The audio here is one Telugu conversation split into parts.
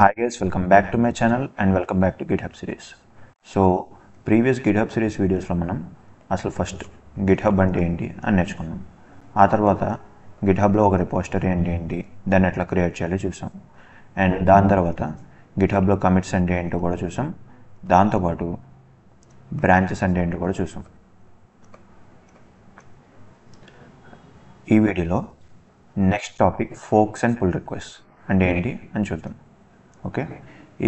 Hi guys, welcome back to my channel and welcome back to GitHub series. So previous GitHub series videos లో మనం అసలు ఫస్ట్ GitHub అంటే ఏంటి అని నేర్చుకున్నాం. ఆ తర్వాత GitHubలో ఒక రిపోజిటరీ అంటే ఏంటి, దాన్ని ఎట్లా క్రియేట్ చేయాలో చూసాం. అండ్ దాని తర్వాత GitHubలో కమిట్స్ అంటే ఏంటో కూడా చూసాం. దాంతోపాటు బ్రాంచెస్ అంటే ఏంటో కూడా చూసాం. ఈ వీడియోలో next topic forks and pull request అంటే ఏంటి అని చూద్దాం. ఓకే,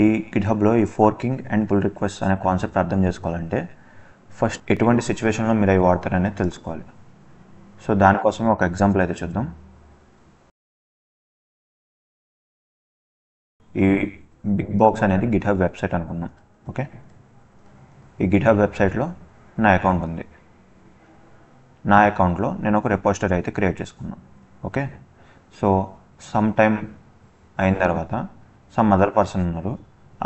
ఈ గిట్హబ్లో ఈ ఫోర్కింగ్ అండ్ పుల్ రిక్వెస్ట్ అనే కాన్సెప్ట్ అర్థం చేసుకోవాలంటే ఫస్ట్ ఎటువంటి సిచ్యువేషన్లో మీరు అవి వాడతారనేది తెలుసుకోవాలి. సో దానికోసం ఒక ఎగ్జాంపుల్ అయితే చూద్దాం. ఈ బిగ్ బాక్స్ అనేది గిట్హబ్ వెబ్సైట్ అనుకున్నాం. ఓకే, ఈ గిట్హబ్ వెబ్సైట్లో నా అకౌంట్ ఉంది. నా అకౌంట్లో నేను ఒక రిపోజిటరీ అయితే క్రియేట్ చేసుకున్నాను. ఓకే, సో సమ్ టైమ్ అయిన తర్వాత సమ్ అదర్ పర్సన్ ఉన్నారు,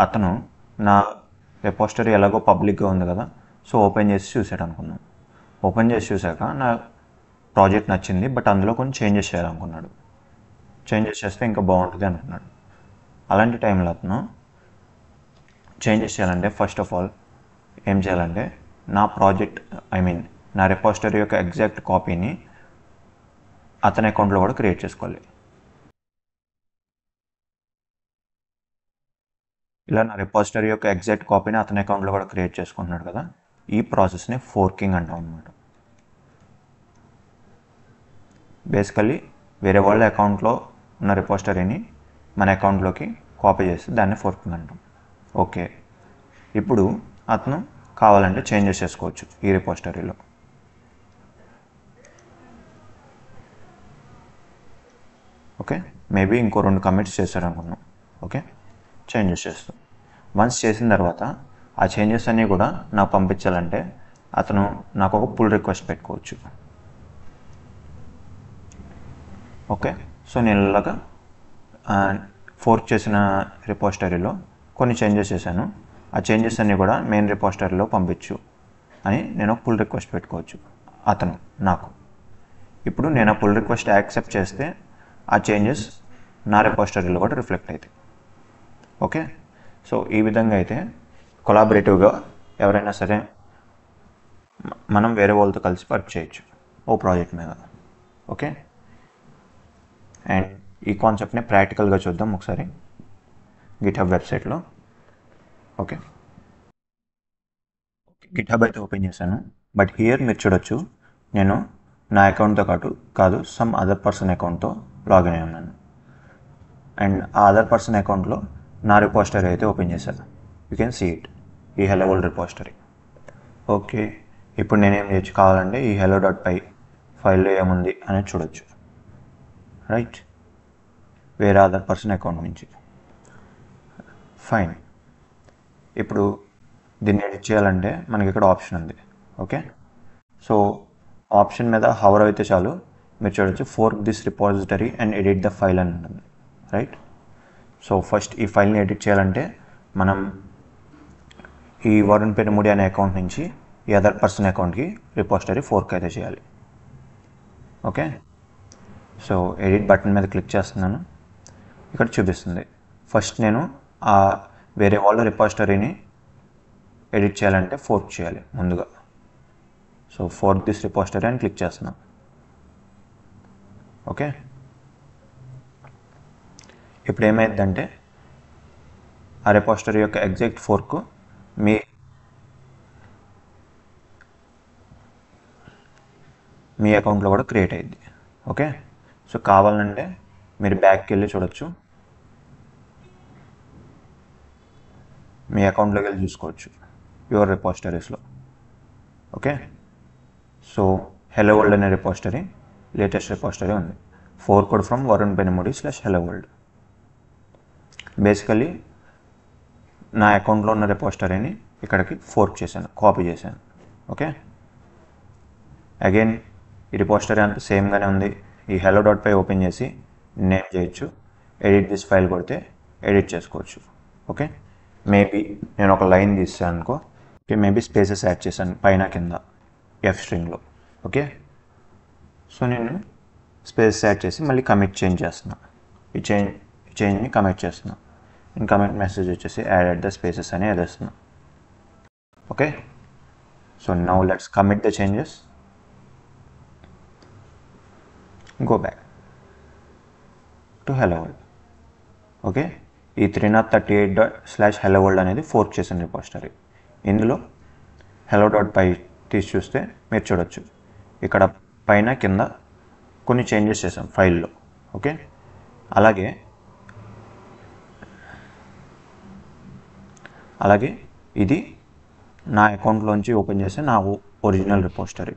అతను నా రిపోజిటరీ ఎలాగో పబ్లిక్గా ఉంది కదా, సో ఓపెన్ చేసి చూసాడు అనుకున్నాను. ఓపెన్ చేసి చూసాక నా ప్రాజెక్ట్ నచ్చింది, బట్ అందులో కొంచెం చేంజెస్ చేయాలనుకున్నాడు. చేంజెస్ చేస్తే ఇంకా బాగుంటుంది అనుకున్నాడు. అలాంటి టైంలో అతను చేంజెస్ చేయాలంటే ఫస్ట్ ఆఫ్ ఆల్ ఏం చేయాలంటే నా ప్రాజెక్ట్ నా రిపోజిటరీ యొక్క ఎగ్జాక్ట్ కాపీని అతని అకౌంట్లో కూడా క్రియేట్ చేసుకోవాలి. ఇలా నా రిపోజిటరీ యొక్క ఎగ్జాక్ట్ కాపీని అతని అకౌంట్లో కూడా క్రియేట్ చేసుకుంటున్నాడు కదా, ఈ ప్రాసెస్ని ఫోర్కింగ్ అంటాం అన్నమాట. బేసికల్లీ వేరే వాళ్ళ అకౌంట్లో ఉన్న రిపోజిటరీని మన అకౌంట్లోకి కాపీ చేసి దాన్ని ఫోర్కింగ్ అంటాం. ఓకే, ఇప్పుడు అతను కావాలంటే చేంజెస్ చేసుకోవచ్చు ఈ రిపోజిటరీలో. ఓకే, మేబీ ఇంకో 2 కమిట్స్ చేశాడు అనుకున్నాం. ఓకే, చేంజెస్ చేస్తాం. వన్స్ చేసిన తర్వాత ఆ చేంజెస్ అన్నీ కూడా నాకు పంపించాలంటే అతను నాకు ఒక పుల్ రిక్వెస్ట్ పెట్టుకోవచ్చు. ఓకే, సో నేను ఇలాగా ఫోర్క్ చేసిన రిపోజిటరీలో కొన్ని చేంజెస్ చేశాను, ఆ చేంజెస్ అన్నీ కూడా మెయిన్ రిపోజిటరీలో పంపించు అని నేను ఒక పుల్ రిక్వెస్ట్ పెట్టుకోవచ్చు అతను నాకు. ఇప్పుడు నేను ఆ పుల్ రిక్వెస్ట్ యాక్సెప్ట్ చేస్తే ఆ చేంజెస్ నా రిపోజిటరీలో కూడా రిఫ్లెక్ట్ అవుతాయి. ఓకే, సో ఈ విధంగా అయితే కొలాబరేటివ్గా ఎవరైనా సరే మనం వేరే వాళ్ళతో కలిసి వర్క్ చేయొచ్చు ఓ ప్రాజెక్ట్ మీద. ఓకే, అండ్ ఈ కాన్సెప్ట్ని ప్రాక్టికల్గా చూద్దాం ఒకసారి గిట్హబ్ వెబ్సైట్లో. ఓకే, గిట్హబ్ అయితే ఓపెన్ చేశాను, బట్ హియర్ మీరు చూడొచ్చు నేను నా అకౌంట్తో కాదు సమ్ అదర్ పర్సన్ అకౌంట్తో లాగిన్ అయి ఉన్నాను. అండ్ ఆ అదర్ పర్సన్ అకౌంట్లో నా రిపోజిటరీ అయితే ఓపెన్ చేశాను. యూ కెన్ సీ ఇట్, ఈ హెలో వరల్డ్ రిపోజిటరీ. ఓకే, ఇప్పుడు నేనేం చేయొచ్చు, కావాలంటే ఈ hello.py ఫైల్లో ఏముంది అనేది చూడొచ్చు. రైట్, వేరే అదర్ పర్సన్ అకౌంట్ నుంచి. ఫైన్, ఇప్పుడు దీన్ని ఎడిట్ చేయాలంటే మనకి ఇక్కడ ఆప్షన్ ఉంది. ఓకే, సో ఆప్షన్ మీద హవర్ అయితే చాలు మీరు చూడొచ్చు fork this repository and edit the file అని ఉంటుంది. రైట్, సో ఫస్ట్ ఈ ఫైల్ని ఎడిట్ చేయాలంటే మనం ఈ వరుణ్ పెనుముడి అనే అకౌంట్ నుంచి ఈ అదర్ పర్సన్ అకౌంట్కి రిపోజిటరీ ఫోర్క్ అయితే చేయాలి. ఓకే, సో ఎడిట్ బటన్ మీద క్లిక్ చేస్తున్నాను. ఇక్కడ చూపిస్తుంది ఫస్ట్ నేను ఆ వేరే వాళ్ళ రిపోజిటరీని ఎడిట్ చేయాలంటే ఫోర్క్ చేయాలి ముందుగా. సో ఫోర్క్ దిస్ రిపోజిటరీ అని క్లిక్ చేస్తున్నాను. ఓకే, ఇప్పుడు ఏమైందంటే ఆ రిపోజిటరీ యొక్క ఎగ్జాక్ట్ ఫోర్క్ మీ అకౌంట్లో కూడా క్రియేట్ అయ్యింది. ఓకే, సో కావాలంటే మీరు బ్యాక్కి వెళ్ళి చూడొచ్చు, మీ అకౌంట్లోకి వెళ్ళి చూసుకోవచ్చు యువర్ రిపోజిటరీస్లో. ఓకే, సో హెలో వరల్డ్ అనే రిపోజిటరీ లేటెస్ట్ రిపోజిటరీ ఉంది, forked from Varun Penumudi /hello world. Basically నా అకౌంట్లో ఉన్న రిపోజిటరీని ఇక్కడికి ఫోర్క్ చేశాను, కాపీ చేశాను. ఓకే, అగైన్ ఈ రిపోజిటరీ అంతా సేమ్గానే ఉంది. ఈ hello.py ఓపెన్ చేసి నేమ్ చేయొచ్చు, ఎడిట్ దిస్ ఫైల్ కొడితే ఎడిట్ చేసుకోవచ్చు. ఓకే, మేబీ నేను ఒక లైన్ తీసాను అనుకో, ఓకే, మేబీ స్పేసెస్ యాడ్ చేశాను పైన కింద ఎఫ్ స్ట్రింగ్లో. ఓకే, సో నేను స్పేసెస్ యాడ్ చేసి మళ్ళీ కమిట్ చేంజ్ చేస్తున్నా, ఈ చేంజ్ని కమిట్ చేస్తున్నా. ఇన్కమింగ్ మెసేజ్ వచ్చేసి యాడెడ్ ద స్పేసెస్ అని వేస్తున్నాం. Okay, so now let's commit the changes. Go back to hello world. Okay, ఈ 338./hello world అనేది ఫోర్క్ చేసిన రిపోజిటరీ. ఇందులో hello.py తీసి చూస్తే మీరు చూడొచ్చు, ఇక్కడ పైన కింద కొన్ని చేంజెస్ చేసాం ఫైల్లో. ఓకే, అలాగే ఇది నా అకౌంట్లోంచి ఓపెన్ చేస్తే నా ఒరిజినల్ రిపోజిటరీ.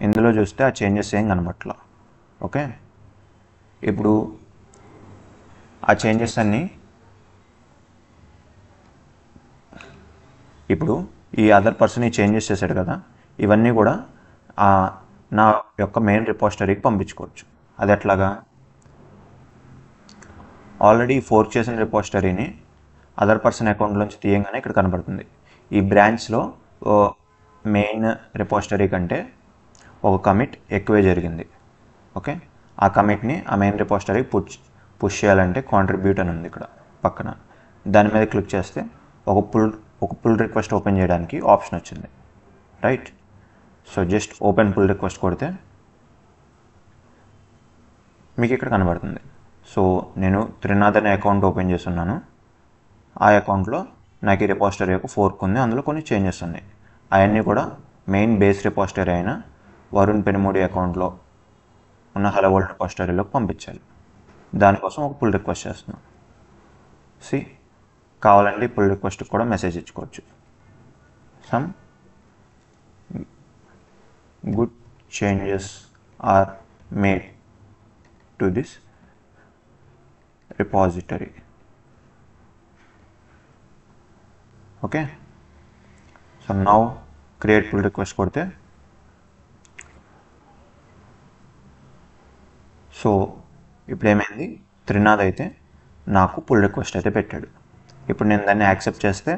ఇందులో చూస్తే ఆ చేంజెస్ ఏం కనబట్లా. ఓకే, ఇప్పుడు ఆ చేంజెస్ అన్నీ ఇప్పుడు ఈ అదర్ పర్సన్ ఈ చేంజెస్ చేశాడు కదా, ఇవన్నీ కూడా నా యొక్క మెయిన్ రిపోజిటరీకి పంపించుకోవచ్చు. అది ఎట్లాగా, ఆల్రెడీ ఫోర్క్ చేసిన రిపోజిటరీని అదర్ పర్సన్ అకౌంట్లోంచి తీయంగానే ఇక్కడ కనబడుతుంది. ఈ బ్రాంచ్లో మెయిన్ రిపోజిటరీ కంటే ఒక కమిట్ ఎక్కువే జరిగింది. ఓకే, ఆ కమిట్ని ఆ మెయిన్ రిపోజిటరీకి పుష్ చేయాలంటే కాంట్రిబ్యూట్ అని ఉంది ఇక్కడ పక్కన. దాని మీద క్లిక్ చేస్తే ఒక పుల్ రిక్వెస్ట్ ఓపెన్ చేయడానికి ఆప్షన్ వచ్చింది. Right, so just open pull request కొడితే మీకు ఇక్కడ కనబడుతుంది. సో నేను త్రినాథ్ అనే అకౌంట్ ఓపెన్ చేస్తున్నాను. ఆ అకౌంట్లో నాకు ఈ రిపోజిటరీ యొక్క ఫోర్క్ ఉంది, అందులో కొన్ని చేంజెస్ ఉన్నాయి. అవన్నీ కూడా మెయిన్ బేస్ రిపోజిటరీ అయిన వరుణ్ పెనుమూడి అకౌంట్లో ఉన్న హలో వరల్డ్ రిపోజిటరీలోకి పంపించాలి. దానికోసం ఒక పుల్ రిక్వెస్ట్ చేస్తున్నాను. కావాలంటే ఈ పుల్ రిక్వెస్ట్ కూడా మెసేజ్ ఇచ్చుకోవచ్చు. Some good changes are made to this repository. Okay, so now create pull request కొడితే సో ఇప్పుడు ఏమైంది, త్రినాథ్ అయితే నాకు పుల్ రిక్వెస్ట్ అయితే పెట్టాడు. ఇప్పుడు నేను దాన్ని యాక్సెప్ట్ చేస్తే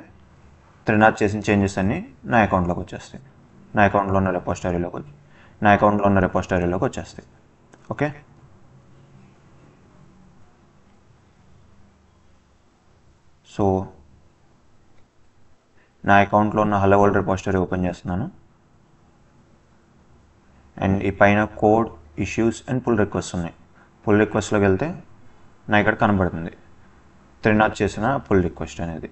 త్రినాథ్ చేసిన చేంజెస్ అన్నీ నా అకౌంట్లోకి వచ్చేస్తాయి, నా అకౌంట్లో ఉన్న రిపోజిటరీలోకి వచ్చేస్తాయి. ఓకే, సో నా అకౌంట్లో ఉన్న హలో వరల్డ్ రిపోజిటరీ ఓపెన్ చేస్తున్నాను. అండ్ ఈ పైన code, issues and pull request ఉన్నాయి. పుల్ రిక్వెస్ట్లోకి వెళ్తే నా ఇక్కడ కనబడుతుంది త్రినాథ్ చేసిన పుల్ రిక్వెస్ట్ అనేది,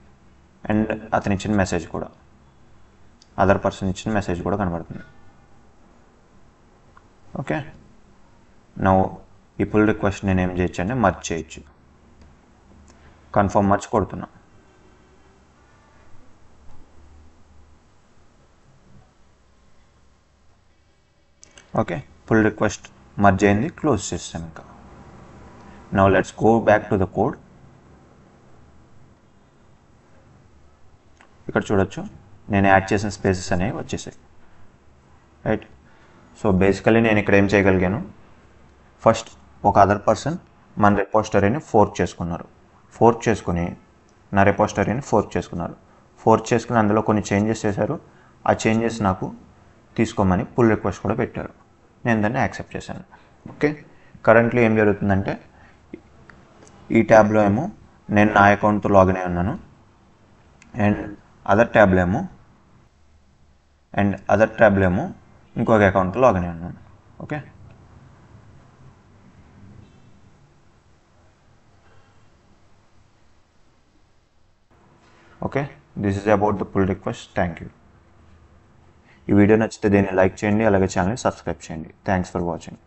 అండ్ అతను ఇచ్చిన మెసేజ్ కూడా, అదర్ పర్సన్ ఇచ్చిన మెసేజ్ కూడా కనబడుతుంది. ఓకే, నా ఈ పుల్ రిక్వెస్ట్ నేను ఏం చేయొచ్చు అంటే మర్జ్ చేయొచ్చు. కన్ఫర్మ్ మర్జ్ కొడుతున్నా. ఓకే, పుల్ రిక్వెస్ట్ మర్జ్ అయింది, క్లోజ్ చేస్తాను. ఇంకా now let's go back to the code. ఇక్కడ చూడొచ్చు నేను యాడ్ చేసిన స్పేసెస్ అనేవి వచ్చేసాయి. రైట్, సో బేసికలీ నేను ఇక్కడ ఏం చేయగలిగాను, ఫస్ట్ ఒక అదర్ పర్సన్ మన రిపోజిటరీని ఫోర్క్ చేసుకుని నా రిపోజిటరీని ఫోర్క్ చేసుకుని అందులో కొన్ని చేంజెస్ చేశారు. ఆ చేంజెస్ నాకు తీసుకోమని పుల్ రిక్వెస్ట్ కూడా పెట్టారు. నేను దాన్ని యాక్సెప్ట్ చేశాను. ఓకే, కరెంట్లీ ఏం జరుగుతుందంటే ఈ ట్యాబ్లో ఏమో నేను నా అకౌంట్తో లాగిన్ అయి ఉన్నాను, అండ్ అదర్ ట్యాబ్లో ఏమో ఇంకొక అకౌంట్తో లాగిన్ అయి ఉన్నాను. Okay, okay, this is about the pull request. Thank you. ఈ వీడియో నచ్చితే దీన్ని లైక్ చేయండి, అలాగే ఛానల్ని సబ్స్క్రైబ్ చేయండి. Thanks for watching.